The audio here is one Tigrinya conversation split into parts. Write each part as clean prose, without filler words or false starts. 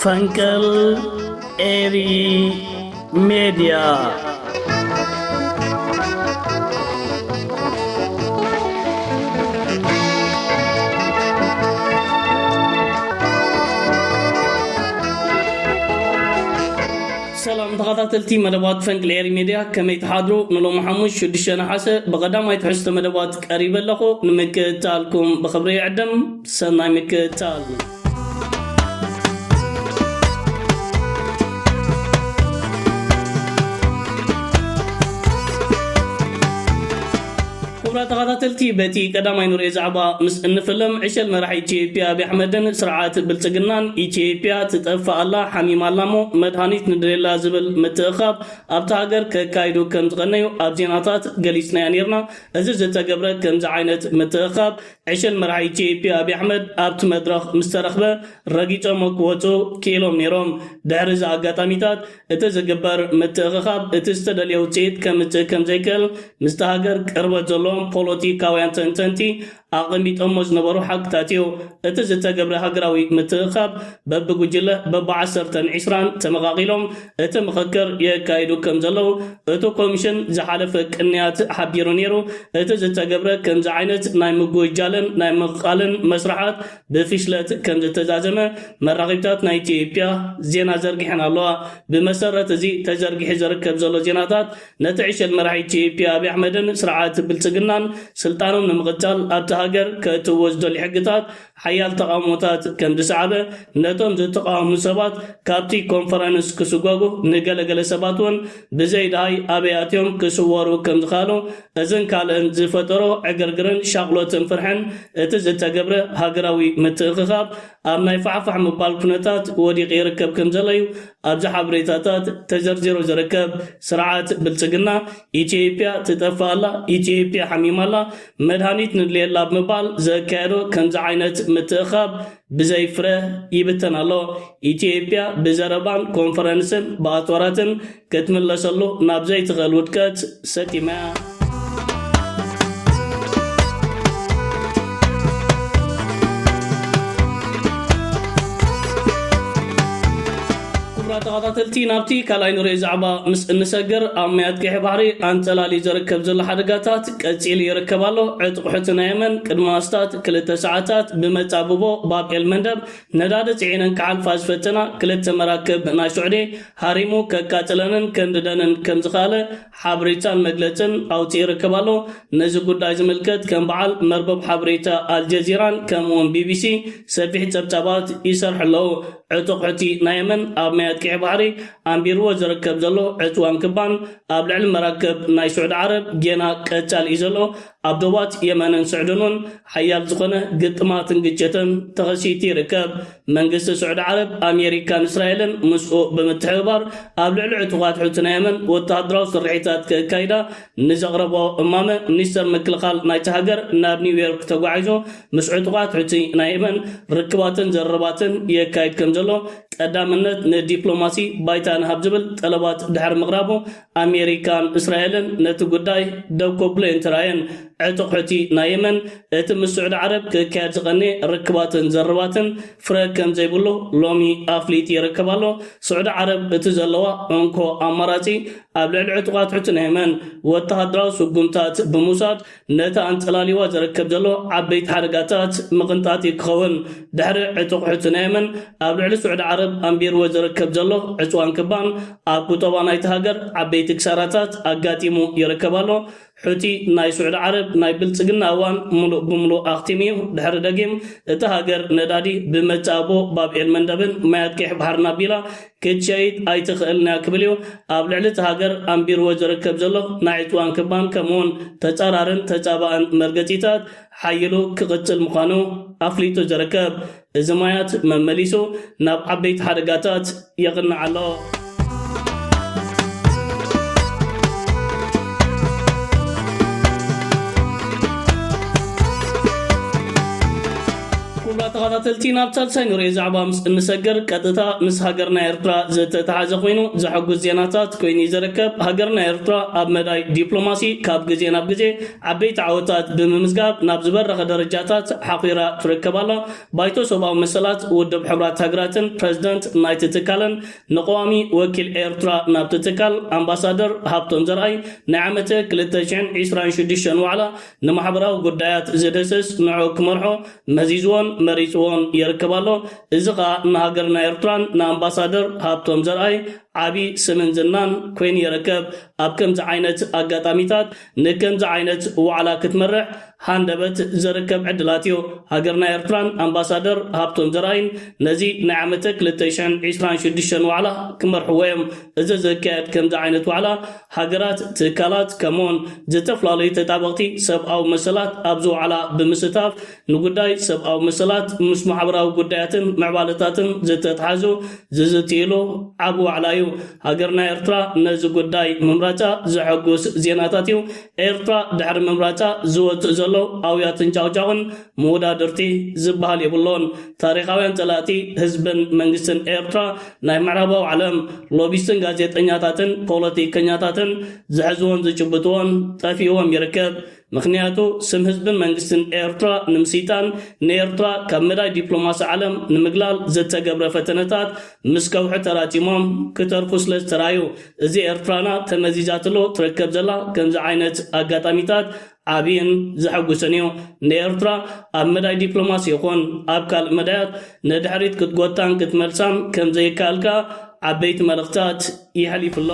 ፈንቅል ኤሪ ሚዲያ سلام تخاطرتي مدبات فنقل إيري ميديا كما يتحضروا نلو محمد شدشنا حاسة بقدام ما يتحست مدبات قريبا لكو نمكتالكم بخبري عدم سناي مكتال تغطلتي بتي قدام ينور إزعبا مس النفلم عشل مرحي إثيوبيا بأحمدن سرعات بالتجنان إثيوبيا تتقفى الله حميم اللامو مدهانيت ندريلا زبل متأخب أبتاجر كايدو كم تغنيو أبزيناتات جلسنا ينيرنا أزز تجبر كم زعينت متأخب عشل مرحي إثيوبيا بأحمد أبت مدرخ مسترخبة رجيتا مكوتو كيلو ميروم دارز عقاتاميتات اتزجبر متأخب اتستدل يوتيت كم زيكل مستهاجر كربة زلوم ፖለቲካውያን ተንተንቲ አቅሚጦም ዝነበሩ ሓቅታትዮ እቲ ዝተገብረ ሃገራዊ ምትእኻብ በብጉጅለ በብ10 20 ተመቃቂሎም እቲ ምኽክር የካይዱ ከም ዘለው እቲ ኮሚሽን ዝሓለፈ ቅንያት ሓቢሩ ነይሩ እቲ ዝተገብረ ከምዚ ዓይነት ናይ ምጉጃልን ናይ ምቕቃልን መስራሓት ብፍሽለት ከም ዝተዛዘመ መራኺብታት ናይ ኢትዮጵያ ዜና ዘርጊሐን ኣለዋ ብመሰረት እዚ ተዘርጊሑ ዝርከብ ዘሎ ዜናታት ነቲ ዕሸል መራሒ ኢትዮጵያ አብይ አሕመድን ስርዓት ብልጽግናን ስልጣኖም ንምቕጻል ኣብቲ ሃገር ከተወስዶ ሕግታት ሓያል ተቃውሞታት ከም ዝሰዓበ ነቶም ዝተቃወሙ ሰባት ካብቲ ኮንፈረንስ ክስጓጉ ንገለገለ ሰባት ውን ብዘይዳይ ኣበያትዮም ክስወሩ ከም ዝኻሉ እዘን ካልእን ዝፈጠሮ ዕግርግርን ሻቅሎትን ፍርሕን እቲ ዝተገብረ ሃገራዊ ምትእኽኻብ ኣብ ናይ ፋዕፋሕ ምባል ኩነታት ወዲቑ ይርከብ ከም ዘለዩ ኣብዚ ሓበሬታታት ተዘርዚሩ ዝርከብ ስርዓት ብልጽግና ኢትዮጵያ ትጠፋላ ኢትዮጵያ ሓሚማላ መድሃኒት ንድልየላ ብምባል ዘካየዶ ከምዚ ዓይነት ምትእኻብ ብዘይፍረ ይብተን ኣሎ ኢትዮጵያ ብዘረባን ኮንፈረንስን ብኣፅዋራትን ክትምለሰሉ ናብ ዘይትኽእል ውድቀት ሰጢማ ተኸታተልቲ ናብቲ ካልኣይ ንሪኦ ዛዕባ ምስ እንሰግር ኣብ ማያት ቀይሕ ባሕሪ ኣንጸላሊ ዝርከብ ዘሎ ሓደጋታት ቀፂሉ ይርከብ ኣሎ ዕጥቁሕቲ ናይ የመን ቅድሚ ማስታት 2 ሰዓታት ብመጻብቦ ባብኤል መንደብ ነዳዲ ጽዒነን ክሓልፋ ዝፈተና 2 መራክብ ናይ ሱዑዲ ሃሪሙ ከቃጽለንን ከንድደንን ከም ዝኻለ ሓበሬታን መግለጽን ኣውፂኡ ይርከብ ኣሎ ነዚ ጉዳይ ዝምልከት ከም በዓል መርበብ ሓበሬታ ኣልጀዚራን ከምኡውን ቢቢሲ ሰፊሕ ጸብጻባት ይሰርሑ ኣለዉ ዕጥቁሕቲ ናይ የመን ኣብ ማያት ቀይሕ ባሕሪ ኣንቢርዎ ዝርከብ ዘሎ ዕፅዋን ክባን ኣብ ልዕሊ መራከብ ናይ ስዑድ ዓረብ ጌና ቀጻል እዩ ዘሎ ኣብ ዶባት የመንን ስዑድን ሓያል ዝኾነ ግጥማትን ግጭትን ተኸሲቱ ይርከብ መንግስቲ ስዑድ ዓረብ ኣሜሪካን እስራኤልን ምስኡ ብምትሕብባር ኣብ ልዕሊ ዕጡቃት ሕቲ ናይ የመን ወተሃደራዊ ስርሒታት ከካይዳ ንዘቕረቦ እማመ ሚኒስተር ምክልኻል ናይቲ ሃገር ናብ ኒውዮርክ ተጓዒዙ ምስ ዕጡቃት ሕቲ ናይ የመን ርክባትን ዘረባትን የካይድ ከም ዘሎ ቀዳምነት ንዲፕሎማሲ ባይታ ንሃብ ዝብል ጠለባት ድሕሪ ምቕራቡ ኣሜሪካን እስራኤልን ነቲ ጉዳይ ደው ከብሎ እንትራየን ዕጡቅሕቲ ናይ የመን እቲ ምስ ስዑድ ዓረብ ክካየድ ዝቐኒ ርክባትን ዘረባትን ፍረ ከም ዘይብሉ ሎሚ ኣፍሊጥ ይርከብ ኣሎ ስዑድ ዓረብ እቲ ዘለዋ እንኮ ኣማራፂ ኣብ ልዕሊ ዕጡቃት ሕቲ ናይ የመን ወተሃደራዊ ስጉምታት ብምውሳድ ነቲ ኣንጸላሊዋ ዝርከብ ዘሎ ዓበይቲ ሓደጋታት ምቕንጣጢ ክኸውን ድሕሪ ዕጡቅሕቲ ናይ የመን ኣብ ልዕሊ ስዑድ ዓረብ ኣንቢርዎ ዝርከብ ዘሎ ዕፅዋን ክባን ኣብ ቁጠባ ናይቲ ሃገር ዓበይቲ ክሳራታት ኣጋጢሙ ይርከብ ኣሎ ሕቲ ናይ ስዑድ ዓረብ ናይ ብልጽግና እዋን ሙሉእ ብምሉእ ኣኽቲምዩ ድሕሪ ደጊም እቲ ሃገር ነዳዲ ብመጻቦ ባብኤል መንደብን ማያት ቀይሕ ባሕርን ኣቢላ ክትሸይድ ኣይትኽእልና ክብል እዩ ኣብ ልዕሊ እቲ ሃገር ኣንቢርዎ ዝርከብ ዘሎ ናይ ዕፅዋን ክባን ከምኡውን ተጻራርን ተጻባእን መርገፂታት ሓይሉ ክቕጽል ምዃኑ ኣፍሊጡ ዝርከብ እዚ ማያት መመሊሱ ናብ ዓበይቲ ሓደጋታት የቕንዕ ኣሎ ተኸታተልቲ ናብታት ሳይኖር የዛዕባ ምስ እንሰገር ቀጥታ ምስ ሃገርና ኤርትራ ዝተተሓዘ ኮይኑ ዘሐጉዝ ዜናታት ኮይኑ ይዝርከብ ሃገርና ኤርትራ ኣብ መዳይ ዲፕሎማሲ ካብ ግዜ ናብ ግዜ ዓበይቲ ዓወታት ብምምዝጋብ ናብ ዝበረኸ ደረጃታት ሓቂራ ትርከባላ ባይቶ ሰብኣዊ መሰላት ውድብ ሕብራት ሃገራትን ፕሬዝዳንት ናይቲ ትካልን ንቀዋሚ ወኪል ኤርትራ ናብቲ ትካል ኣምባሳደር ሃብቶም ዘርኣይ ናይ ዓመተ 2026 ዋዕላ ንማሕበራዊ ጉዳያት ዝደስስ ንዑ ክመርሖ መዚዝዎን መሪፅዎን ይርከባሎ እዚ ኸኣ ንሃገርና ኤርትራን ንኣምባሳደር ሃብቶም ዘርኣይ ዓቢ ስምን ዝናን ኮይኑ ይርከብ ኣብ ከምዚ ዓይነት ኣጋጣሚታት ንከምዚ ዓይነት ዋዕላ ክትመርሕ ሃንደበት ዝርከብ ዕድላት እዩ ሃገርና ኤርትራን ኣምባሳደር ሃብቶም ዘርኣይን ነዚ ናይ ዓመተ 2026 ዋዕላ ክመርሕዎ እዮም እዚ ዝካየድ ከምዚ ዓይነት ዋዕላ ሃገራት ትካላት ከምኡውን ዝተፈላለዩ ተጣበቕቲ ሰብኣዊ መሰላት ኣብዚ ዋዕላ ብምስታፍ ንጉዳይ ሰብኣዊ መሰላት ምስ ማሕበራዊ ጉዳያትን ምዕባለታትን ዝተተሓዙ ዝዝትይሉ ዓብ ዋዕላ እዩ ሃገርና ኤርትራ ነዚ ጉዳይ ምምራጫ ዘሐጉስ ዜናታት እዩ ኤርትራ ድሕሪ ምምራጫ ዝወፅእ ዘሎ ኣውያትን ጫውጫውን መወዳድርቲ ዝበሃል የብሎን ታሪኻውያን ፀላእቲ ህዝብን መንግስትን ኤርትራ ናይ ምዕራባዊ ዓለም ሎቢስትን ጋዜጠኛታትን ፖለቲከኛታትን ዝሕዝዎን ዝጭብጥዎን ጠፊዎም ይርከብ ምክንያቱ ስም ህዝብን መንግስትን ኤርትራ ንምሲጣን ንኤርትራ ካብ መዳይ ዲፕሎማሲ ዓለም ንምግላል ዝተገብረ ፈተነታት ምስ ከውሒ ተራፂሞም ክተርፉ ስለ ዝተራዩ እዚ ኤርትራና ተመዚዛትሎ ትርከብ ዘላ ከምዚ ዓይነት ኣጋጣሚታት ዓብይን ዘሐጉስን እዩ ንኤርትራ ኣብ መዳይ ዲፕሎማሲ ይኹን ኣብ ካልእ መዳያት ንድሕሪት ክትጎታን ክትመልሳን ከም ዘይከኣልካ ዓበይቲ መልእኽታት ይሕሊፍሎ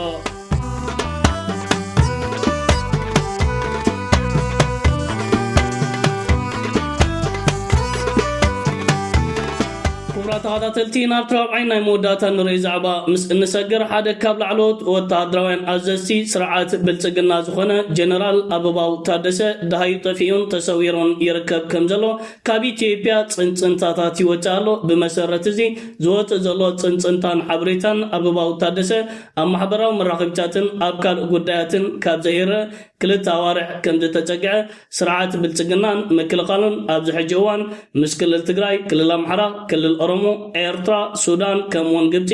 ተኸታተልቲ ናብ ተራብዓይ ናይ መወዳእታ ንርኢ ዛዕባ ምስ እንሰግር ሓደ ካብ ላዕሎት ወተሃደራውያን ኣዘዝቲ ስርዓት ብልፅግና ዝኾነ ጀነራል ኣበባው ታደሰ ድሃዩ ጠፊኡን ተሰዊሮን ይርከብ ከም ዘሎ ካብ ኢትዮጵያ ፅንፅንታታት ይወፅእ ኣሎ ብመሰረት እዚ ዝወፅእ ዘሎ ፅንፅንታን ሓበሬታን ኣበባው ታደሰ ኣብ ማሕበራዊ መራኸቢታትን ኣብ ካልእ ጉዳያትን ካብ ዘይርአ ክልተ ኣዋርሕ ከም ዝተፀግዐ ስርዓት ብልፅግናን ምክልኻልን ኣብዚ ሕጂ እዋን ምስ ክልል ትግራይ ክልል ኣምሓራ ክልል ኦሮሞ ኤርትራ ሱዳን ከምኡውን ግብፂ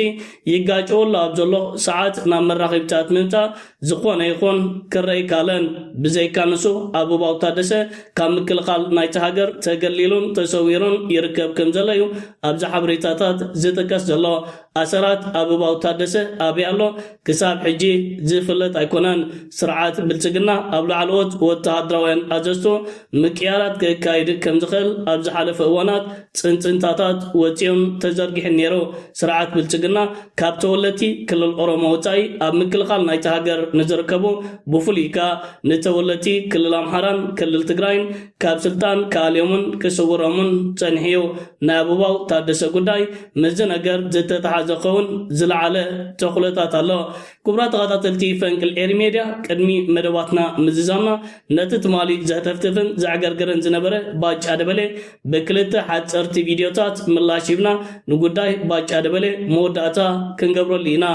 ይጋጨውሉ ኣብ ዘሎ ሰዓት ናብ መራኸቢታት ምምፃእ ዝኾነ ይኹን ክረይ ካለን ብዘይካ ንሱ ኣበባው ታደሰ ካብ ምክልኻል ናይቲ ሃገር ተገሊሉን ተሰዊሩን ይርከብ ከም ዘሎ እዩ ኣብዚ ሓበሬታታት ዝጥቀስ ዘሎ ኣሰራት ኣበባው ታደሰ ኣበይ ኣሎ ክሳብ ሕጂ ዝፍለጥ ኣይኮነን ስርዓት ብልፅግና ኣብ ላዕለዎት ወተሃደራውያን ኣዘዝቶ ምቅያራት ክካይድ ከም ዝኽእል ኣብ ዝሓለፈ እዋናት ፅንፅንታታት ወፂኡን ተዘርጊሕን ነይሩ ስርዓት ብልፅግና ካብ ተወለቲ ክልል ኦሮሞ ወፃኢ ኣብ ምክልኻል ናይቲ ሃገር ንዝርከቡ ብፍሉይካ ንተወለቲ ክልል ኣምሓራን ክልል ትግራይን ካብ ስልጣን ከኣልዮምን ክስውሮምን ፀኒሕዩ ናይ ኣበባው ታደሰ ጉዳይ ምዚ ነገር ዝተተሓዘ ኸውን ዝለዓለ ተኽለታት ኣሎ ክቡራ ተኸታተልቲ ፈንቅል ኤሪ ሜድያ ቅድሚ መደባትና ምዝዛምና ነቲ ትማሊ ዘህተፍትፍን ዘዕገርግርን ዝነበረ ባጫ ደበለ ብክልተ ሓፀርቲ ቪድዮታት ምላሽ ይብና ንጉዳይ ባጫ ደበለ መወዳእታ ክንገብረሉ ኢና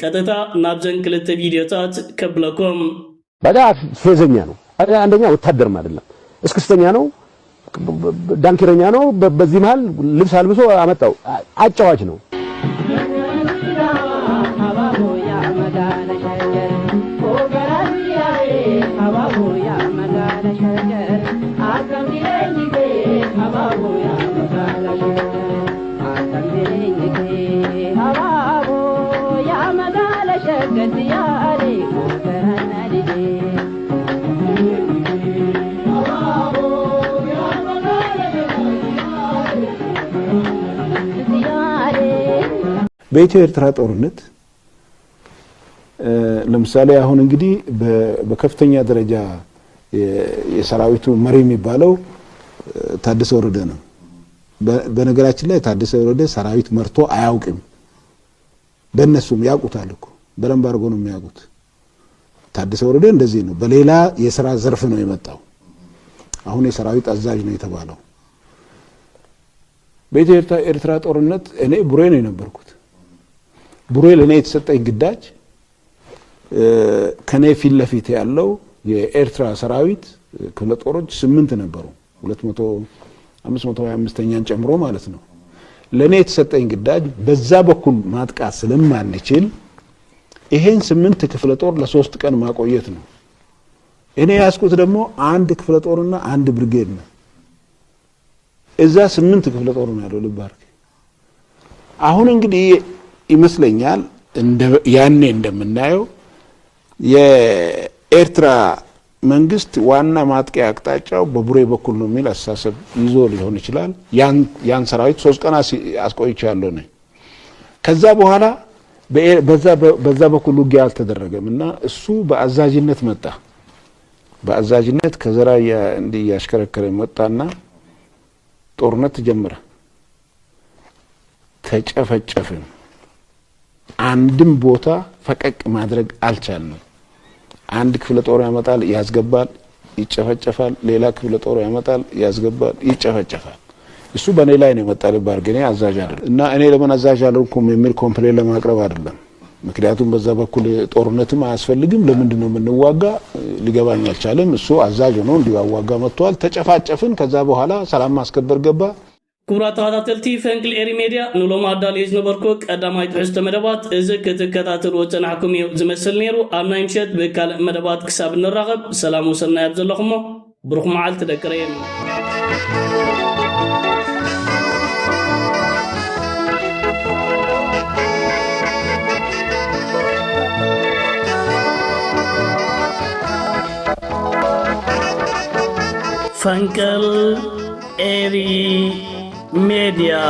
ቀጥታ ናብዘን ክልተ ቪድዮታት ከብለኩም ባዳ ፌዘኛ ነው አንደኛ ወታደርም አይደለም እስክስተኛ ነው ዳንኪረኛ ነው በዚህ መሃል ልብስ አልብሶ አመጣው አጫዋች ነው በኢትዮ ኤርትራ ጦርነት ለምሳሌ አሁን እንግዲህ በከፍተኛ ደረጃ የሰራዊቱ መሪ የሚባለው ታደሰ ወረደ ነው በነገራችን ላይ ታደሰ ወረደ ሰራዊት መርቶ አያውቅም በእነሱም ያውቁታል እኮ በደንብ አድርጎ ነው የሚያውቁት ታደሰ ወረደ እንደዚህ ነው በሌላ የሥራ ዘርፍ ነው የመጣው አሁን የሰራዊት አዛዥ ነው የተባለው በኢትዮ ኤርትራ ጦርነት እኔ ቡሬ ነው የነበርኩት ቡሬ ለኔ የተሰጠኝ ግዳጅ ከኔ ፊት ለፊት ያለው የኤርትራ ሰራዊት ክፍለ ጦሮች 8 ነበሩ 200 525ኛን ጨምሮ ማለት ነው ለኔ የተሰጠኝ ግዳጅ በዛ በኩል ማጥቃት ስለማንችል ይሄን 8 ክፍለ ጦር ለ3 ቀን ማቆየት ነው እኔ ያስኩት ደግሞ አንድ ክፍለ ጦርና አንድ ብርጌድ ነው እዛ 8 ክፍለ ጦር ነው ያለው ልባርክ አሁን እንግዲህ ይመስለኛል ያኔ እንደምናየው የኤርትራ መንግስት ዋና ማጥቂያ አቅጣጫው በቡሬ በኩል ነው የሚል አስተሳሰብ ይዞ ሊሆን ይችላል ያን ሰራዊት 3 ቀን አስቆይቻለሁ ነው ከዛ በኋላ በዛ በኩል ውጊያ አልተደረገምና እሱ በአዛዥነት መጣ በአዛዥነት ከዘራ እንዲያሽከረከረ መጣና ጦርነት ጀመረ ተጨፈጨፈን አንድም ቦታ ፈቀቅ ማድረግ አልቻልንም አንድ ክፍለ ጦር ያመጣል ያስገባል ይጨፈጨፋል ሌላ ክፍለ ጦር ያመጣል ያስገባል ይጨፈጨፋል እሱ በኔ ላይ ነው መጣለ ባርገኔ አዛዥ አይደል እና እኔ ለምን አዛዥ አልሆንኩም የሚል ኮምፕሌን ለማቅረብ አይደለም ምክንያቱም በዛ በኩል ጦርነትም አያስፈልግም ለምንድን ነው የምንዋጋ ሊገባኝ አልቻለም እሱ አዛዥ ነው እንዲዋጋ መጥቷል ተጨፋጨፍን ከዛ በኋላ ሰላም ማስከበር ገባ كبرات هذا تلتي فانكل إيري ميديا نلوم عدال يزنو بركوك أدامايت حسد مدبات إذا كتكتاتر وتنحكم زمسل نيرو أمنا يمشد بكال مدبات كساب الرغب سلام وسلنا يبزل لكمو بروح معال تذكرين فانكل إيري Media